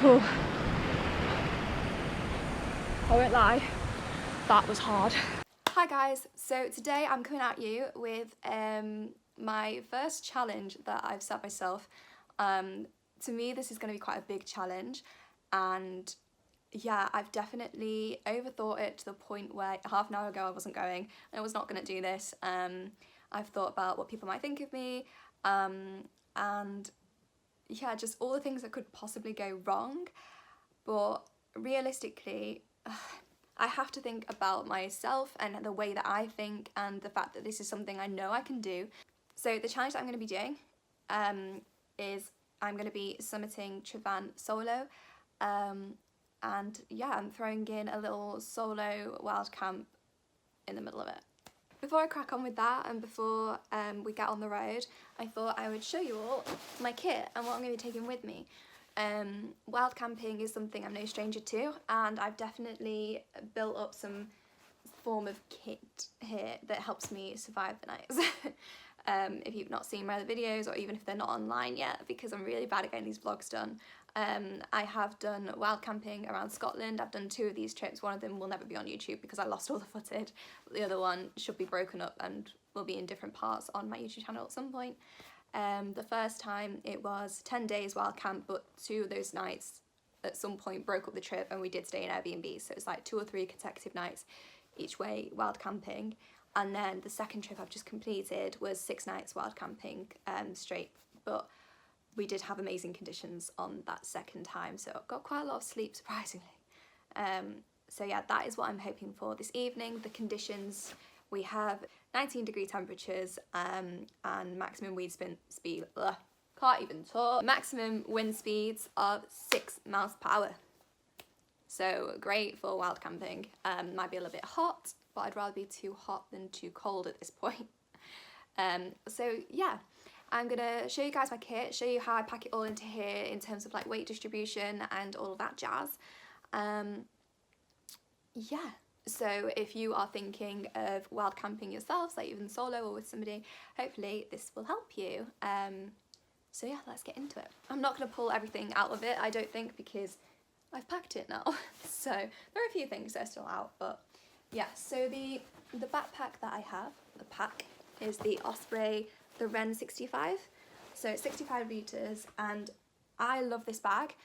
Whew. I won't lie, that was hard. Hi guys, so today I'm coming at you with my first challenge that I've set myself. To me this is going to be quite a big challenge, and yeah, I've definitely overthought it to the point where half an hour ago I wasn't going, I was not going to do this. I've thought about what people might think of me, and yeah, just all the things that could possibly go wrong, but realistically I have to think about myself and the way that I think and the fact that this is something I know I can do. So the challenge that I'm going to be doing is I'm going to be summiting Tryfan solo, and yeah, I'm throwing in a little solo wild camp in the middle of it. Before I crack on with that and before we get on the road, I thought I would show you all my kit and what I'm going to be taking with me. Wild camping is something I'm no stranger to, and I've definitely built up some form of kit here that helps me survive the nights. If you've not seen my other videos, or even if they're not online yet, because I'm really bad at getting these vlogs done, I have done wild camping around Scotland. I've done 2 of these trips. One of them will never be on YouTube because I lost all the footage. The other one should be broken up and will be in different parts on my YouTube channel at some point. The first time it was 10 days wild camp, but 2 of those nights at some point broke up the trip and we did stay in Airbnb, so it was like 2 or 3 consecutive nights each way wild camping. And then the second trip I've just completed was 6 nights wild camping straight, but we did have amazing conditions on that second time, so I got quite a lot of sleep, surprisingly. So yeah, that is what I'm hoping for this evening. The conditions, we have 19-degree temperatures and maximum wind speed, can't even talk. Maximum wind speeds of 6 miles per hour. So great for wild camping. Might be a little bit hot, but I'd rather be too hot than too cold at this point. So yeah, I'm gonna show you guys my kit, show you how I pack it all into here in terms of like weight distribution and all of that jazz. Yeah, so if you are thinking of wild camping yourselves, like even solo or with somebody, hopefully this will help you. So yeah, let's get into it. I'm not gonna pull everything out of it, I don't think, because I've packed it now. So there are a few things that are still out, but yeah. So the backpack that I have, the pack, is the Osprey, the Ren 65. So it's 65 litres, and I love this bag,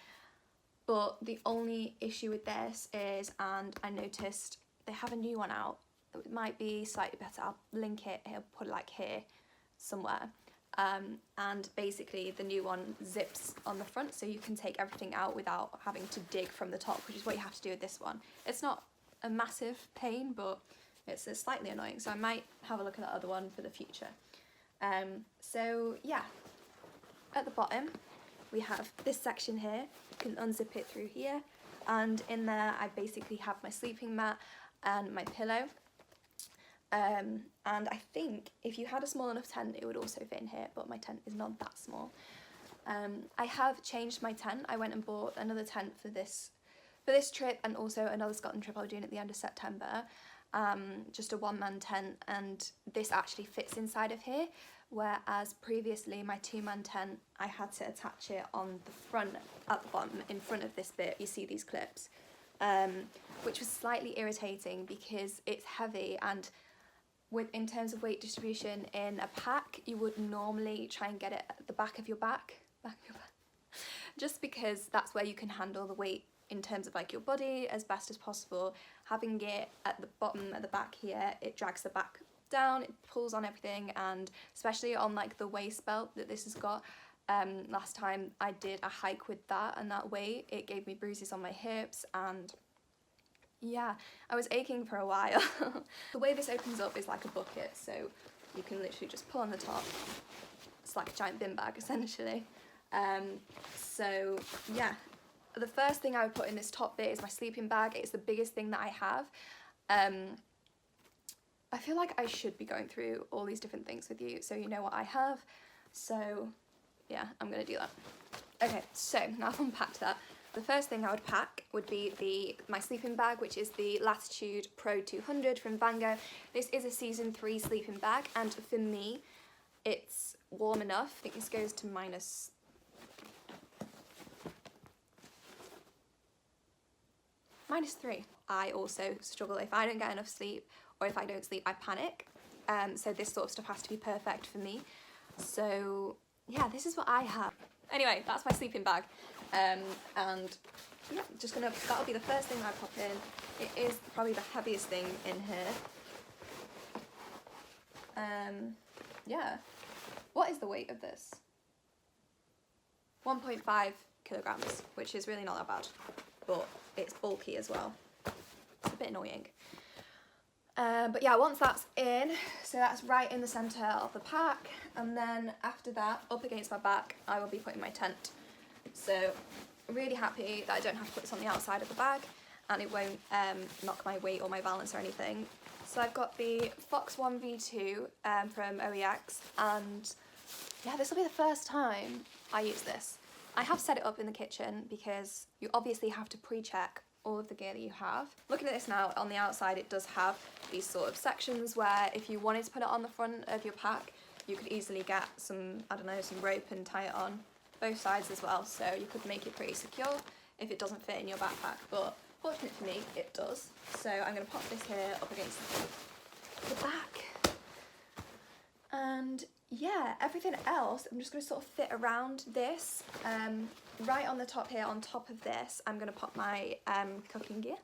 but the only issue with this is, and I noticed they have a new one out, it might be slightly better, I'll link it, I'll put it like here somewhere. And basically the new one zips on the front, so you can take everything out without having to dig from the top, which is what you have to do with this one. It's not a massive pain, but it's slightly annoying, so I might have a look at that other one for the future. So yeah, at the bottom we have this section here. You can unzip it through here, and in there I basically have my sleeping mat and my pillow. And I think if you had a small enough tent it would also fit in here, but my tent is not that small. I have changed my tent. I went and bought another tent for this trip, and also another Scotland trip I'll be doing at the end of September. Just a one-man tent, and this actually fits inside of here, whereas previously my 2-man tent I had to attach it on the front, at the bottom in front of this bit. You see these clips, which was slightly irritating because it's heavy, and in terms of weight distribution in a pack, you would normally try and get it at the back of your back, just because that's where you can handle the weight in terms of like your body as best as possible. Having it at the bottom, at the back here, it drags the back down, it pulls on everything, and especially on like the waist belt that this has got. Last time I did a hike with that and that weight, it gave me bruises on my hips, and yeah, I was aching for a while. The way this opens up is like a bucket, so you can literally just pull on the top. It's like a giant bin bag essentially. So yeah, the first thing I would put in this top bit is my sleeping bag. It's the biggest thing that I have. I feel like I should be going through all these different things with you so you know what I have. So yeah, I'm gonna do that. Okay, so now I've unpacked that. The first thing I would pack would be my sleeping bag, which is the Latitude Pro 200 from Van Gogh. This is a season 3 sleeping bag, and for me, it's warm enough. I think this goes to -3. I also struggle if I don't get enough sleep, or if I don't sleep I panic. So this sort of stuff has to be perfect for me. So yeah, this is what I have. Anyway, that's my sleeping bag. And yeah, that'll be the first thing I pop in. It is probably the heaviest thing in here. Yeah. What is the weight of this? 1.5 kilograms, which is really not that bad, but it's bulky as well. It's a bit annoying. But yeah, once that's in, so that's right in the centre of the pack, and then after that, up against my back, I will be putting my tent. So really happy that I don't have to put this on the outside of the bag, and it won't knock my weight or my balance or anything. So I've got the Fox 1v2 from OEX, and yeah, this will be the first time I use this. I have set it up in the kitchen because you obviously have to pre-check all of the gear that you have. Looking at this now, on the outside it does have these sort of sections where if you wanted to put it on the front of your pack, you could easily get some, I don't know, some rope and tie it on both sides as well, so you could make it pretty secure if it doesn't fit in your backpack, but fortunately for me it does. So I'm going to pop this here up against the back, and yeah, everything else I'm just going to sort of fit around this. Right on the top here, on top of this, I'm going to pop my cooking gear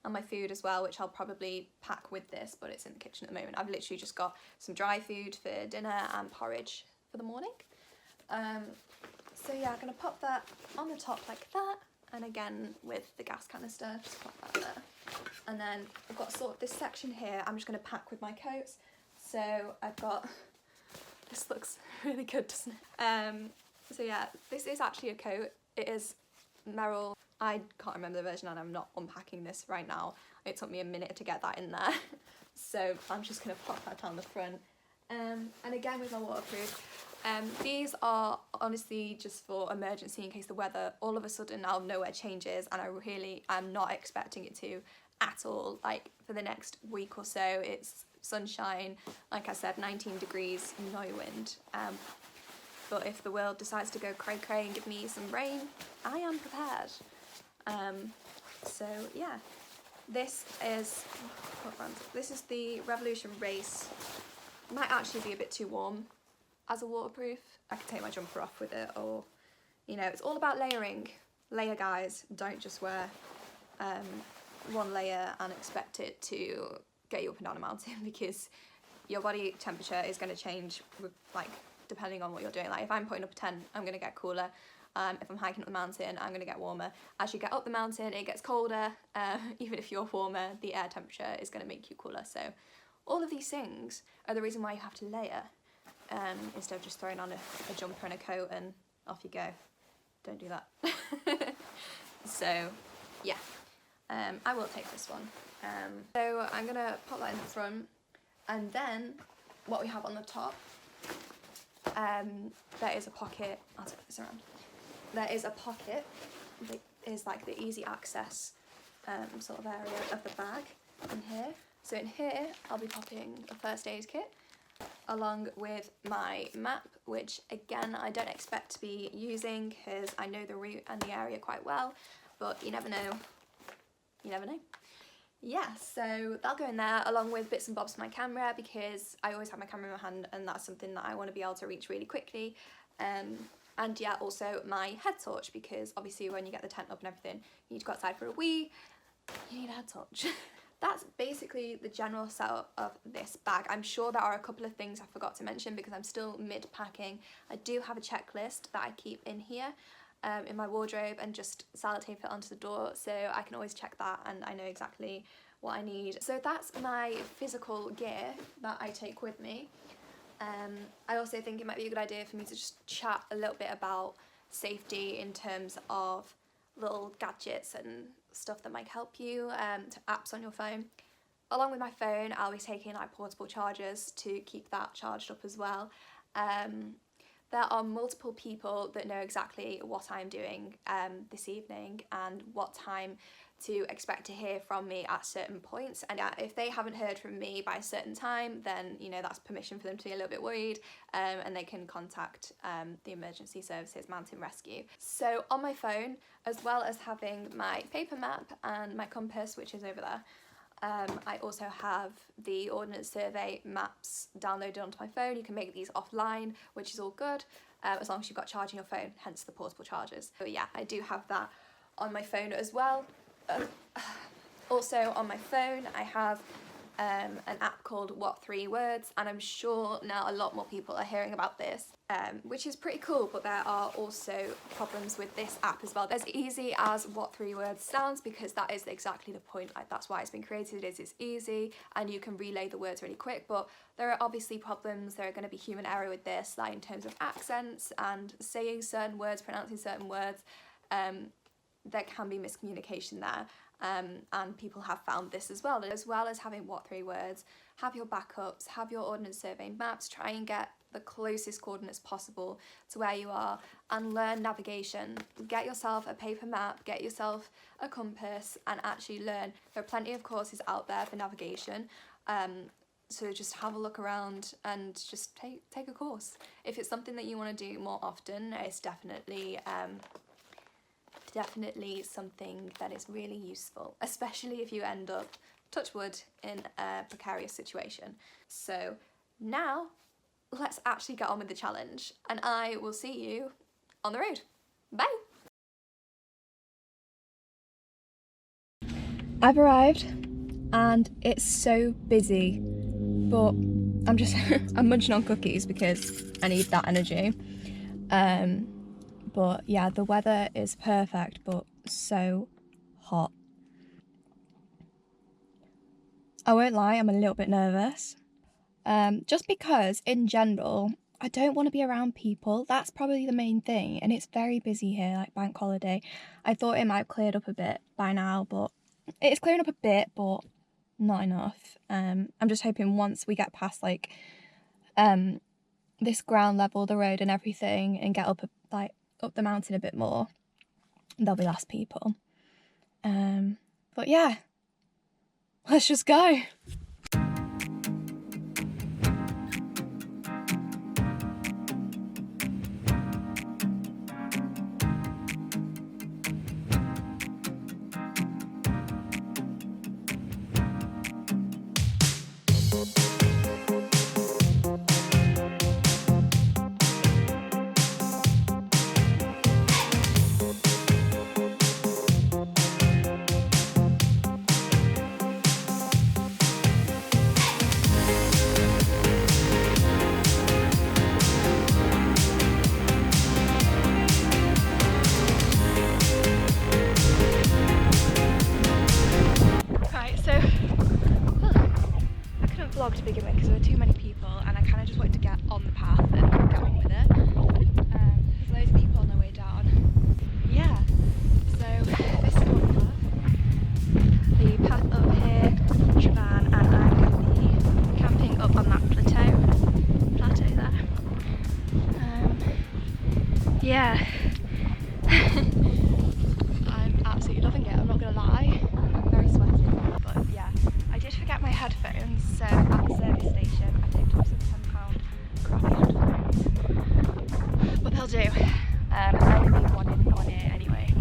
and my food as well, which I'll probably pack with this, but it's in the kitchen at the moment. I've literally just got some dry food for dinner and porridge for the morning. So yeah, I'm going to pop that on the top like that, and again with the gas canister, just pop that there. And then I've got sort of this section here I'm just going to pack with my coats. So I've got, this looks really good, doesn't it? So yeah, this is actually a coat. It is Merrill. I can't remember the version and I'm not unpacking this right now. It took me a minute to get that in there. So I'm just going to pop that down the front. And again with my waterproof. These are honestly just for emergency in case the weather all of a sudden out of nowhere changes, and I really am not expecting it to at all. Like for the next week or so it's sunshine, like I said, 19 degrees, no wind. But if the world decides to go cray cray and give me some rain, I am prepared. So yeah, this is the Revolution Race. Might actually be a bit too warm as a waterproof. I could take my jumper off with it, or you know, it's all about layering. Layer, guys. Don't just wear one layer and expect it to get you up and down a mountain, because your body temperature is going to change with, like, depending on what you're doing. Like if I'm putting up a tent, I'm going to get cooler. If I'm hiking up the mountain, I'm going to get warmer. As you get up the mountain, it gets colder. Even if you're warmer, the air temperature is going to make you cooler. So all of these things are the reason why you have to layer, instead of just throwing on a jumper and a coat and off you go. Don't do that. So yeah, I will take this one. So I'm going to pop that in the front, and then what we have on the top, there is a pocket. I'll take this around. There is a pocket that is like the easy access sort of area of the bag in here. So in here I'll be popping a first aid kit along with my map, which again I don't expect to be using because I know the route and the area quite well, but you never know. You never know. Yeah, so that'll go in there along with bits and bobs for my camera, because I always have my camera in my hand and that's something that I want to be able to reach really quickly. And yeah, also my head torch, because obviously when you get the tent up and everything, you need to go outside for a wee, you need a head torch. That's basically the general setup of this bag. I'm sure there are a couple of things I forgot to mention because I'm still mid-packing. I do have a checklist that I keep in here, in my wardrobe, and just sellotape it onto the door, so I can always check that and I know exactly what I need. So that's my physical gear that I take with me. I also think it might be a good idea for me to just chat a little bit about safety in terms of little gadgets and stuff that might help you, to apps on your phone. Along with my phone, I'll be taking like portable chargers to keep that charged up as well. There are multiple people that know exactly what I'm doing this evening and what time to expect to hear from me at certain points, and if they haven't heard from me by a certain time, then you know that's permission for them to be a little bit worried, and they can contact the emergency services, mountain rescue. So on my phone, as well as having my paper map and my compass, which is over there, I also have the Ordnance Survey maps downloaded onto my phone. You can make these offline, which is all good, as long as you've got charge in your phone, hence the portable chargers. So yeah, I do have that on my phone as well. Also on my phone I have an app called What 3 Words, and I'm sure now a lot more people are hearing about this, which is pretty cool, but there are also problems with this app as well. As easy as What 3 Words sounds, because that is exactly the point, like that's why it's been created, is it's easy and you can relay the words really quick, but there are obviously problems. There are going to be human error with this, like in terms of accents and saying certain words, pronouncing certain words. There can be miscommunication there, and people have found this as well as having What 3 Words. Have your backups, have your Ordnance Survey maps, try and get the closest coordinates possible to where you are, and learn navigation. Get yourself a paper map, get yourself a compass, and actually learn. There are plenty of courses out there for navigation, so just have a look around and just take a course. If it's something that you want to do more often, it's definitely something that is really useful, especially if you end up, touch wood, in a precarious situation. So now let's actually get on with the challenge, and I will see you on the road. Bye! I've arrived and it's so busy, but I'm munching on cookies because I need that energy. But yeah, the weather is perfect, but so hot. I won't lie, I'm a little bit nervous. Just because, in general, I don't want to be around people. That's probably the main thing, and it's very busy here, like bank holiday. I thought it might have cleared up a bit by now, but it's clearing up a bit, but not enough. I'm just hoping once we get past like this ground level, the road and everything, and get up the mountain a bit more, there'll be less people. But yeah, let's just go. To begin with, because there were too many people, and I kind of just wanted to get on the path and get on with it. There's loads of people on their way down. Yeah, so this is what we have. The path up here, Tryfan, and I'm going to be camping up on that plateau there. Yeah, I'm absolutely loving it, I'm not going to lie. I'm very sweaty, but yeah. I did forget my headphones, so at the service station I picked up some £10 crappy headphones. But they'll do. I only need one in one ear anyway,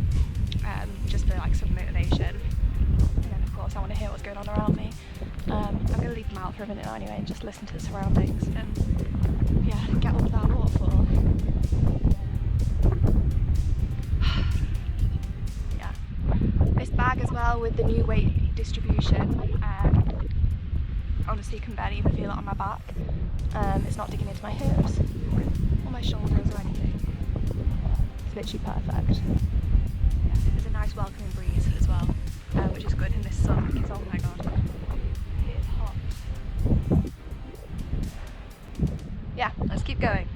just for like some motivation. And then of course I want to hear what's going on around me. I'm going to leave them out for a minute now anyway and just listen to the surroundings and yeah, get up that waterfall. Yeah. This bag as well with the new weight distribution, honestly can barely even feel it on my back. It's not digging into my hips or my shoulders or anything. It's literally perfect. Yeah, there's a nice welcoming breeze as well, which is good in this sun because oh my god, it is hot. Yeah, let's keep going.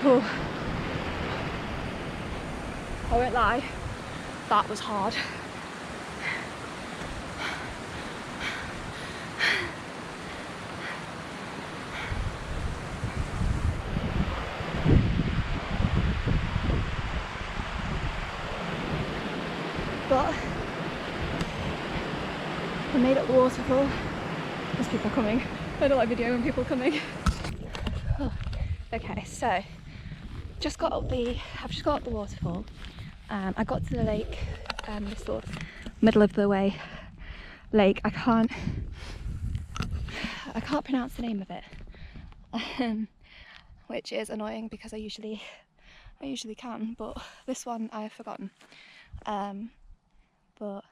Oh. I won't lie, that was hard. But I made it the waterfall. There's people coming. I don't like videoing people coming. Oh. Okay, so I've just got up the waterfall. I got to the lake, this sort of middle of the way lake. I can't pronounce the name of it, which is annoying because I usually can, but this one I have forgotten. But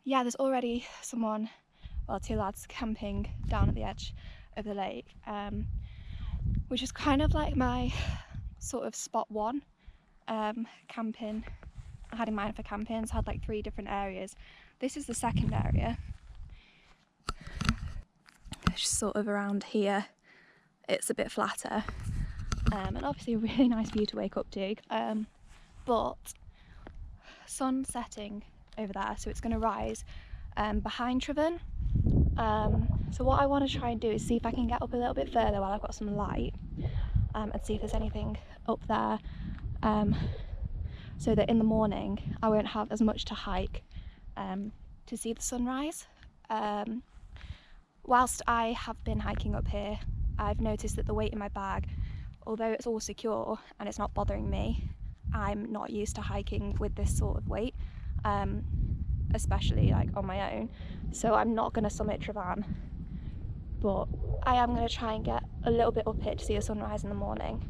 yeah, there's already two lads camping down at the edge of the lake, which is kind of like my sort of spot one camping I had in mind for camping. So I had like 3 different areas. This is the second area. It's just sort of around here. It's a bit flatter, and obviously a really nice view to wake up to, but sun setting over there, so it's going to rise behind Tryfan. So what I want to try and do is see if I can get up a little bit further while I've got some light, and see if there's anything up there, so that in the morning I won't have as much to hike to see the sunrise. Whilst I have been hiking up here, I've noticed that the weight in my bag, although it's all secure and it's not bothering me, I'm not used to hiking with this sort of weight, especially like on my own. So I'm not going to summit Tryfan, but I am going to try and get a little bit up it to see a sunrise in the morning.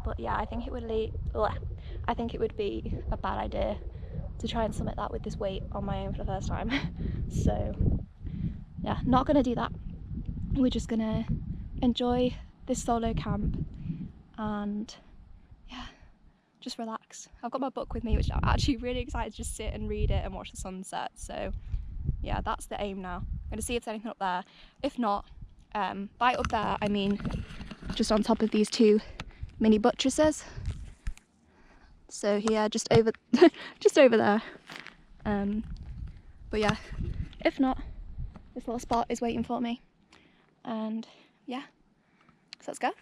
But yeah, I think it would be a bad idea to try and summit that with this weight on my own for the first time. So yeah, not going to do that. We're just going to enjoy this solo camp and yeah, just relax. I've got my book with me, which I'm actually really excited to just sit and read it and watch the sunset. So yeah, that's the aim now. I'm going to see if there's anything up there. If not, by up there I mean just on top of these 2 mini buttresses. So yeah, just over there. But yeah, if not, this little spot is waiting for me, and yeah, so let's go.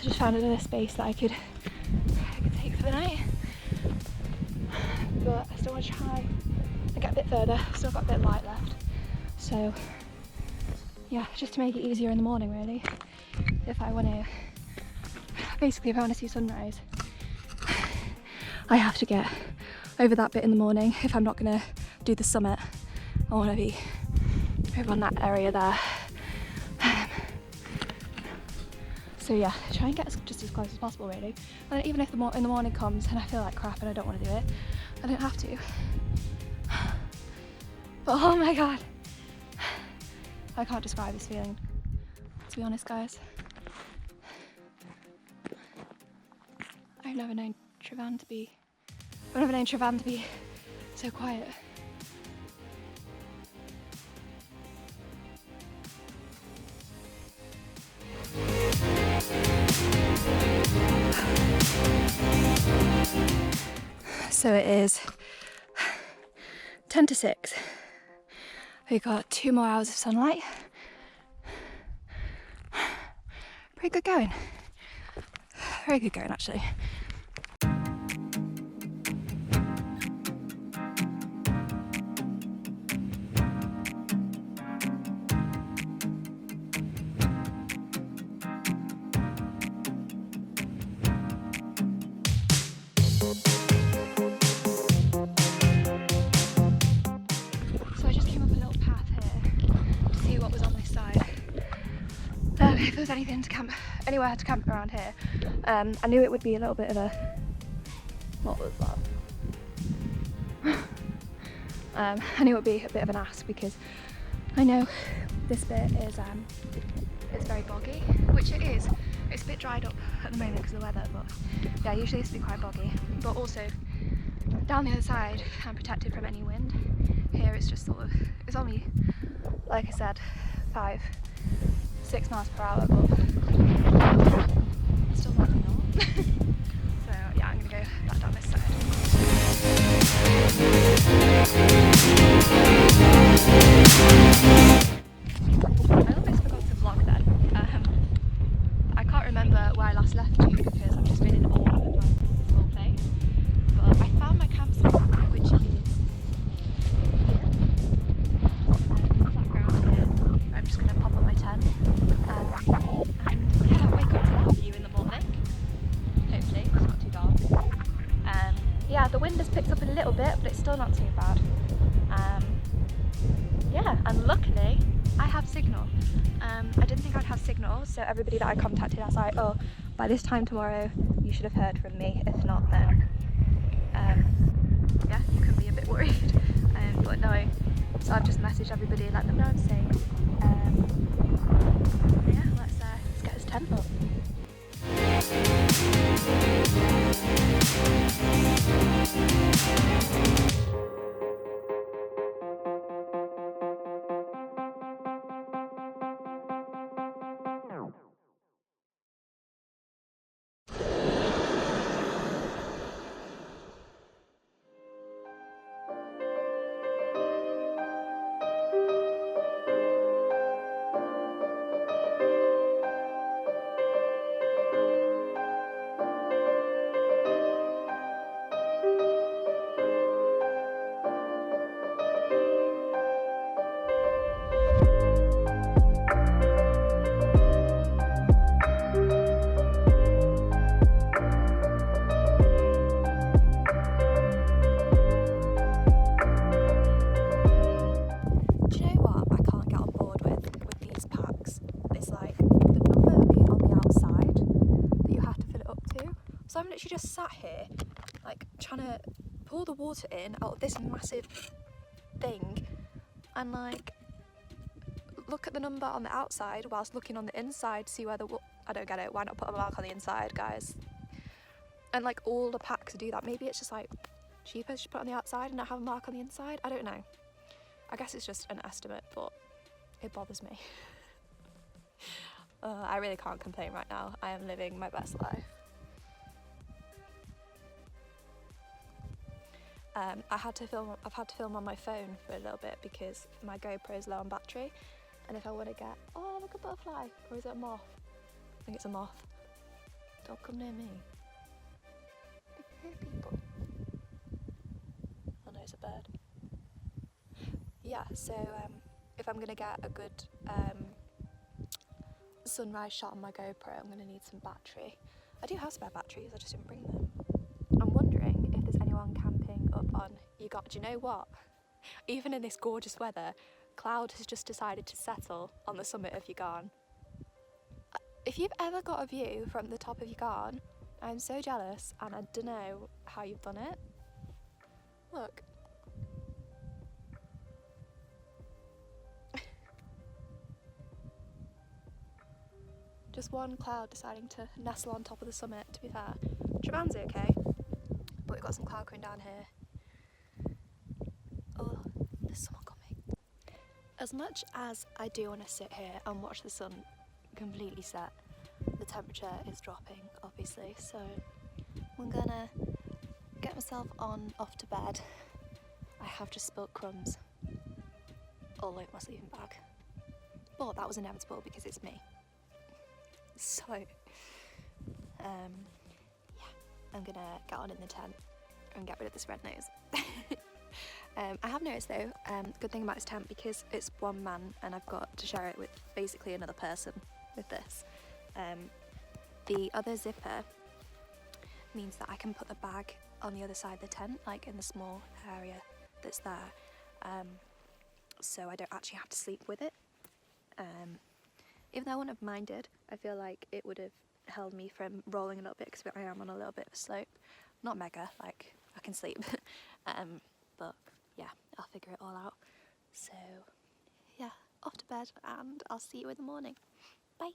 Just found another space that I could take for the night, but I still want to try and get a bit further. Still got a bit of light left, so yeah, just to make it easier in the morning really. If I want to see sunrise, I have to get over that bit in the morning. If I'm not going to do the summit, I want to be over on that area there. So yeah, try and get just as close as possible really. And even if in the morning comes and I feel like crap and I don't want to do it, I don't have to. But oh my god, I can't describe this feeling, to be honest guys. I've never known Tryfan to be so quiet. So it is 10 to 6. We got 2 more hours of sunlight. Pretty good going. Very good going actually. So I just came up a little path here to see what was on this side. If there was anything to camp, anywhere to camp around here. I knew it would be a little bit of a, what was that? I knew it would be a bit of an ask because I know this bit is it's very boggy, which it is. It's a bit dried up at the moment because of the weather, but yeah, usually it's quite boggy. But also down the other side, I'm protected from any wind. Here it's just sort of, it's only, like I said, 5-6 miles per hour, but still not enough. So yeah, I'm gonna go back down this side. I almost forgot to vlog then. I can't remember where I last left you because I've just been in awe of this whole place. But I found my campsite, which is background here. I'm just going to pop up my tent and yeah, wake up to that view in the morning. Hopefully, it's not too dark. Yeah, the wind has picked up a little bit, but it's still not too bad. Yeah, and luckily I have signal. I didn't think I'd have signal, so everybody that I contacted, I was like, oh, by this time tomorrow you should have heard from me. If not, then yeah, you can be a bit worried. But no, so I've just messaged everybody and let them know I'm safe. Yeah, let's get this tent up. So I'm literally just sat here, like, trying to pour the water in out of this massive thing and, like, look at the number on the outside whilst looking on the inside, see where the I don't get it. Why not put a mark on the inside, guys? And, like, all the packs do that. Maybe it's just, like, cheaper to put on the outside and not have a mark on the inside. I don't know. I guess it's just an estimate, but it bothers me. I really can't complain right now. I am living my best life. I've had to film on my phone for a little bit because my GoPro is low on battery, and if I want to get, oh look, a butterfly, or is it a moth? I think it's a moth. Don't come near me. Near people. Oh no, it's a bird. Yeah, so if I'm gonna get a good sunrise shot on my GoPro, I'm gonna need some battery. I do have spare batteries, I just didn't bring them. I'm wondering if there's anyone camping up on Ukwildcamp. Do you know what? Even in this gorgeous weather, cloud has just decided to settle on the summit of Ukwildcamp. If you've ever got a view from the top of Ukwildcamp, I'm so jealous, and I don't know how you've done it. Look. Just one cloud deciding to nestle on top of the summit, to be fair. Tryfan's okay, but we've got some cloud coming down here. Oh, there's someone coming. As much as I do want to sit here and watch the sun completely set, the temperature is dropping, obviously, so we're gonna get myself on off to bed. I have just spilt crumbs all over my sleeping bag. But that was inevitable because it's me. So, yeah, I'm gonna get on in the tent and get rid of this red nose. I have noticed though, good thing about this tent, because it's one man and I've got to share it with basically another person with this. The other zipper means that I can put the bag on the other side of the tent, like in the small area that's there. So I don't actually have to sleep with it. Even though I wouldn't have minded, I feel like it would have held me from rolling a little bit because I am on a little bit of a slope. Not mega, like I can sleep. But yeah, I'll figure it all out. So yeah, off to bed and I'll see you in the morning. Bye.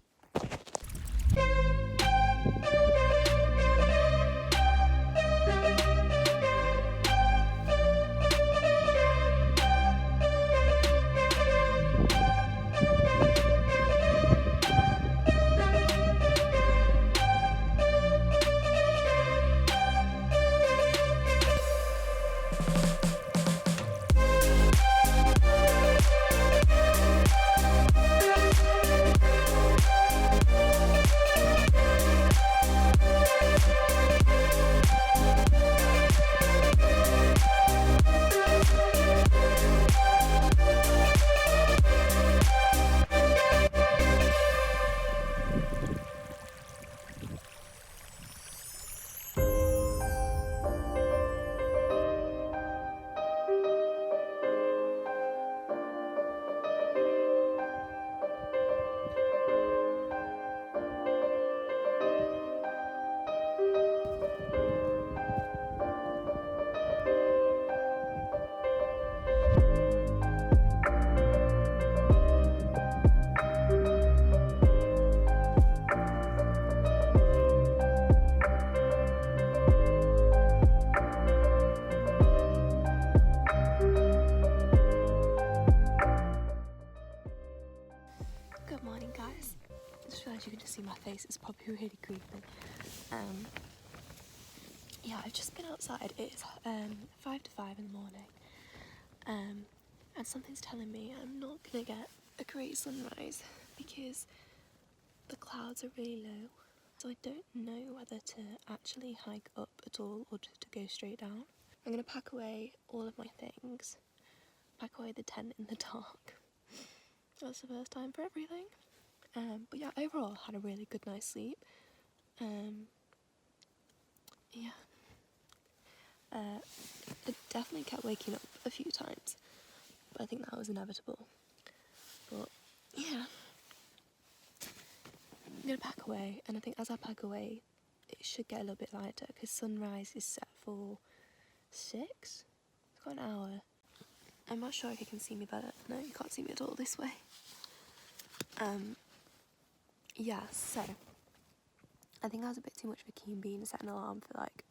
Good morning, guys. I just realised you can just see my face. It's probably really creepy. Yeah, I've just been outside. It's 5 to 5 in the morning, and something's telling me I'm not gonna get a great sunrise because the clouds are really low. So I don't know whether to actually hike up at all or just to go straight down. I'm gonna pack away all of my things, pack away the tent in the dark. That's the first time for everything. But yeah, overall had a really good night's sleep. Yeah. I definitely kept waking up a few times, but I think that was inevitable. But yeah, I'm gonna pack away, and I think as I pack away, it should get a little bit lighter because sunrise is set for 6. It's got an hour. I'm not sure if you can see me better. No, you can't see me at all this way. Yeah, so I think I was a bit too much of a keen bean to set an alarm for like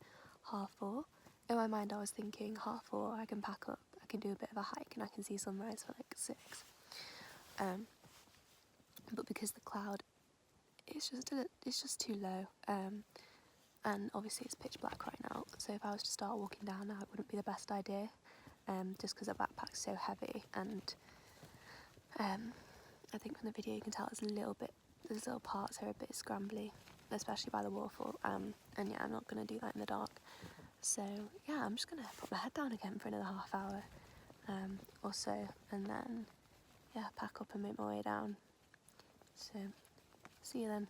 4:30. In my mind I was thinking 4:30 I can pack up, I can do a bit of a hike and I can see sunrise for like 6. But because the cloud, it's just too low, and obviously it's pitch black right now, so if I was to start walking down now it wouldn't be the best idea, just because the backpack's so heavy, and I think from the video you can tell there's little parts here a bit scrambly, especially by the waterfall, and yeah, I'm not going to do that in the dark. So yeah, I'm just going to put my head down again for another half hour or so, and then yeah, pack up and make my way down. So see you then.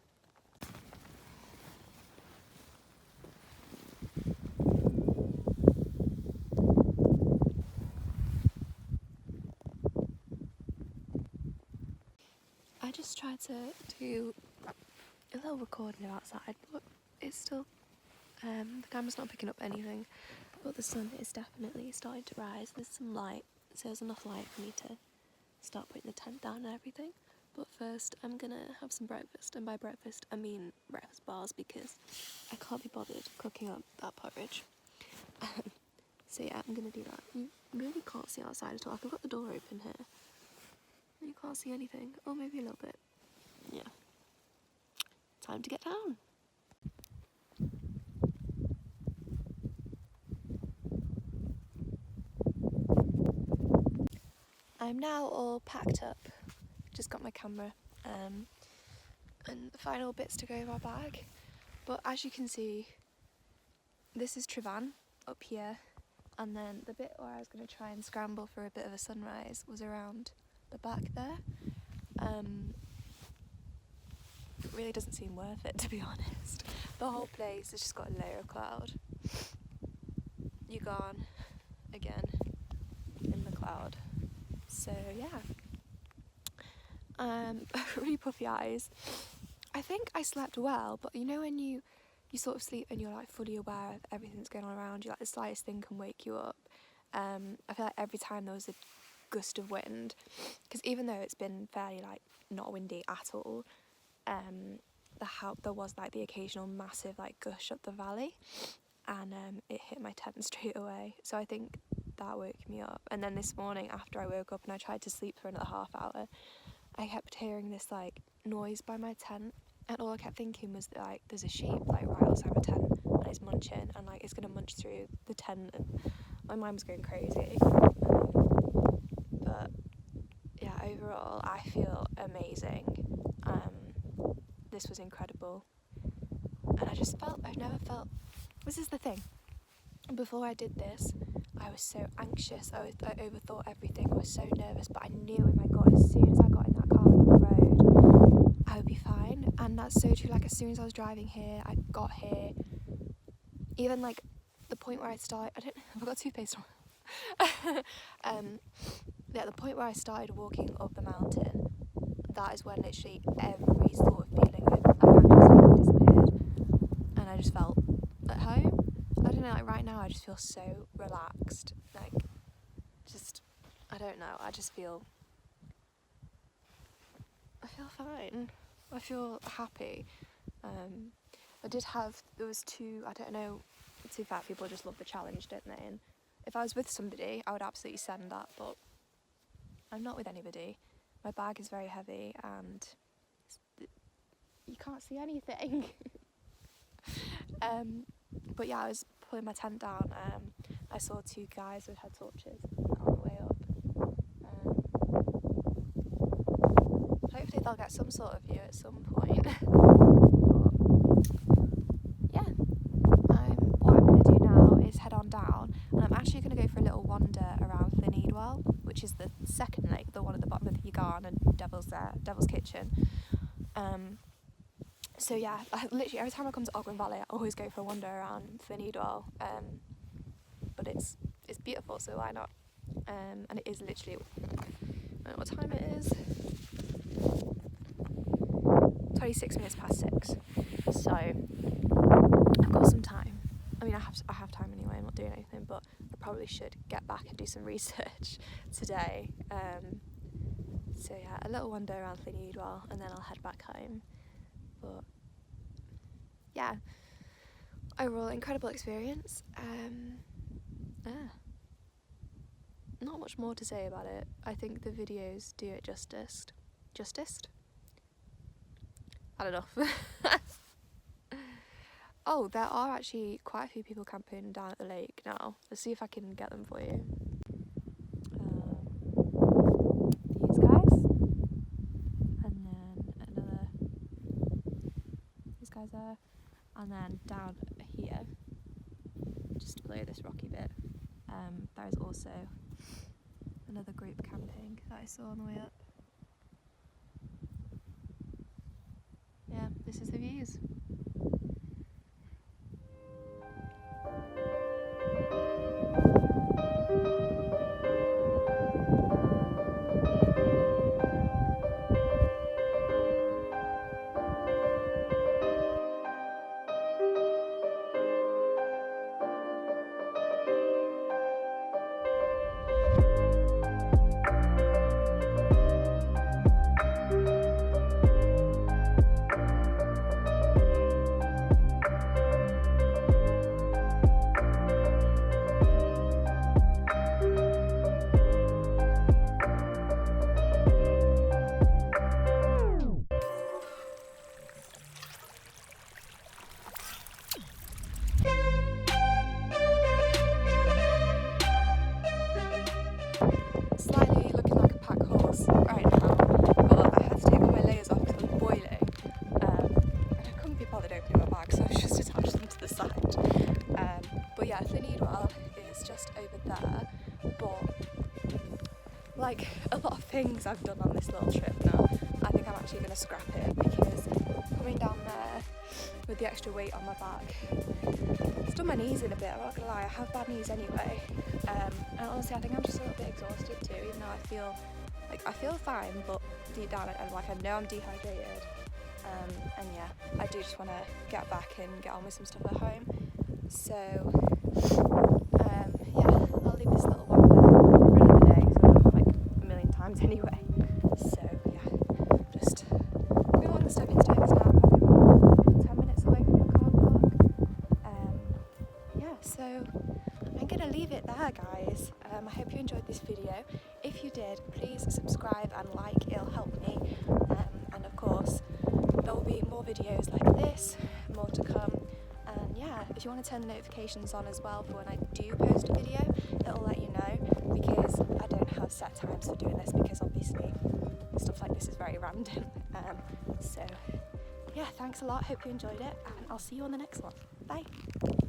I just tried to do a little recording of outside, but it's still, the camera's not picking up anything, but the sun is definitely starting to rise. There's some light, so there's enough light for me to start putting the tent down and everything. But first I'm gonna have some breakfast, and by breakfast I mean breakfast bars, because I can't be bothered cooking up that porridge. So yeah, I'm gonna do that. You really can't see outside at all. I've got the door open here. You can't see anything. Or maybe a little bit. Yeah. Time to get down. I'm now all packed up, just got my camera and the final bits to go in my bag. But as you can see, this is Tryfan up here, and then the bit where I was going to try and scramble for a bit of a sunrise was around the back there. It really doesn't seem worth it, to be honest. The whole place has just got a layer of cloud. You're gone again in the cloud. So yeah, really puffy eyes. I think I slept well, but you know when you sort of sleep and you're like fully aware of everything that's going on around you, like the slightest thing can wake you up. I feel like every time there was a gust of wind, because even though it's been fairly like not windy at all, there was like the occasional massive like gush up the valley, and it hit my tent straight away. So I think that woke me up. And then this morning after I woke up and I tried to sleep for another half hour, I kept hearing this like noise by my tent, and all I kept thinking was that, like, there's a sheep like right outside my tent and it's munching, and like it's gonna munch through the tent, and my mind was going crazy. But yeah, overall I feel amazing. This was incredible, and I've never felt, this is the thing, before I did this I was so anxious, I overthought everything, I was so nervous, but I knew in my gut as soon as I got in that car on the road I would be fine. And that's so true. Like as soon as I was driving here, I got here, even like the point where I started, I've got toothpaste on. Yeah, the point where I started walking up the mountain, that is when literally every sort of feeling of like anxious disappeared, and I just felt at home. I don't know, like right now I just feel so relaxed, like just, I don't know, I feel fine, I feel happy. There was two, I don't know, two fat people just love the challenge, don't they? And if I was with somebody I would absolutely send that, but I'm not with anybody. My bag is very heavy and you can't see anything. But yeah, I was pulling my tent down. I saw two guys with head torches on the way up. Hopefully they'll get some sort of view at some point. But yeah, what I'm going to do now is head on down, and I'm actually going to go for a little wander around Llynidwell, which is the second lake, the one at the bottom of the Yagarn and Devil's Kitchen. So yeah, literally every time I come to Ogwen Valley I always go for a wander around Llynidwell, but it's beautiful, so why not? And it is literally, I don't know what time it is, 26 minutes past 6, so I've got some time. I mean, I have time anyway, I'm not doing anything, but I probably should get back and do some research today. So yeah, a little wander around Llynidwell and then I'll head back home. But yeah, overall incredible experience. Not much more to say about it. I think the videos do it justice. I don't know. Oh, there are actually quite a few people camping down at the lake now. Let's see if I can get them for you. These guys, and then these guys there, and then down here, just below this rocky bit, there is also another group camping that I saw on the way up. Yeah, this is the views. things I've done on this little trip now. I think I'm actually going to scrap it because coming down there with the extra weight on my back, it's done my knees in a bit. I'm not going to lie, I have bad knees anyway. And honestly, I think I'm just a little bit exhausted too, even though I feel fine, but deep down I know I'm dehydrated. And yeah, I do just want to get back and get on with some stuff at home. So yeah, I'll leave this little one for another day, so I've done like a million times anyway. So yeah, just going along the stepping stones now, probably 10 minutes away from the car park. Yeah, so I'm gonna leave it there, guys. I hope you enjoyed this video. If you did, please subscribe and like, it'll help me. And of course, there will be more videos like this, more to come. And yeah, if you want to turn the notifications on as well for when I do post a video, it'll let you know, because I don't have set times for doing this, because obviously stuff like this is very random. So yeah, thanks a lot, hope you enjoyed it, and I'll see you on the next one. Bye.